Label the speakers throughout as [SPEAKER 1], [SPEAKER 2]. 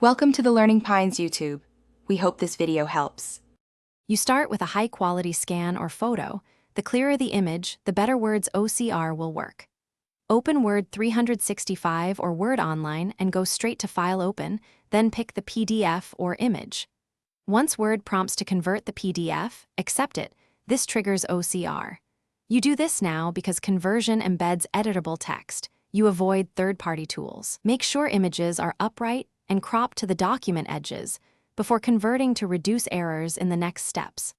[SPEAKER 1] Welcome to the Learning Pines YouTube. We hope this video helps.
[SPEAKER 2] You start with a high-quality scan or photo. The clearer the image, the better Word's OCR will work. Open Word 365 or Word Online and go straight to File Open, then pick the PDF or image. Once Word prompts to convert the PDF, accept it. This triggers OCR. You do this now because conversion embeds editable text. You avoid third-party tools. Make sure images are upright and crop to the document edges before converting to reduce errors in the next steps.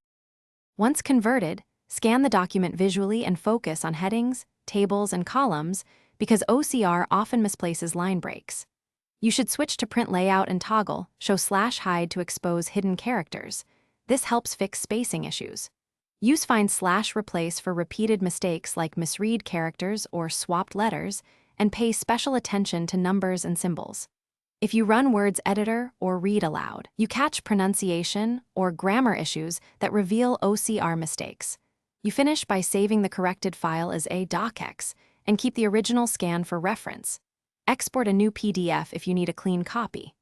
[SPEAKER 2] Once converted, scan the document visually and focus on headings, tables, and columns because OCR often misplaces line breaks. You should switch to print layout and toggle, show /hide to expose hidden characters. This helps fix spacing issues. Use find/replace for repeated mistakes like misread characters or swapped letters, and pay special attention to numbers and symbols. If you run Word's editor or read aloud, you catch pronunciation or grammar issues that reveal OCR mistakes. You finish by saving the corrected file as a docx and keep the original scan for reference. Export a new PDF if you need a clean copy.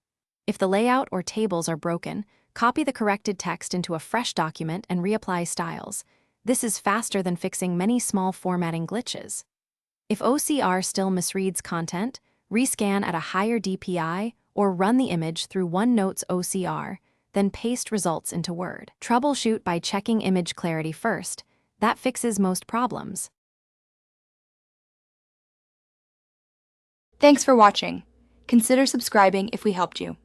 [SPEAKER 2] If the layout or tables are broken, copy the corrected text into a fresh document and reapply styles. This is faster than fixing many small formatting glitches. If OCR still misreads content, rescan at a higher DPI, or run the image through OneNote's OCR, then paste results into Word. Troubleshoot by checking image clarity first. That fixes most problems.
[SPEAKER 1] Thanks for watching. Consider subscribing if we helped you.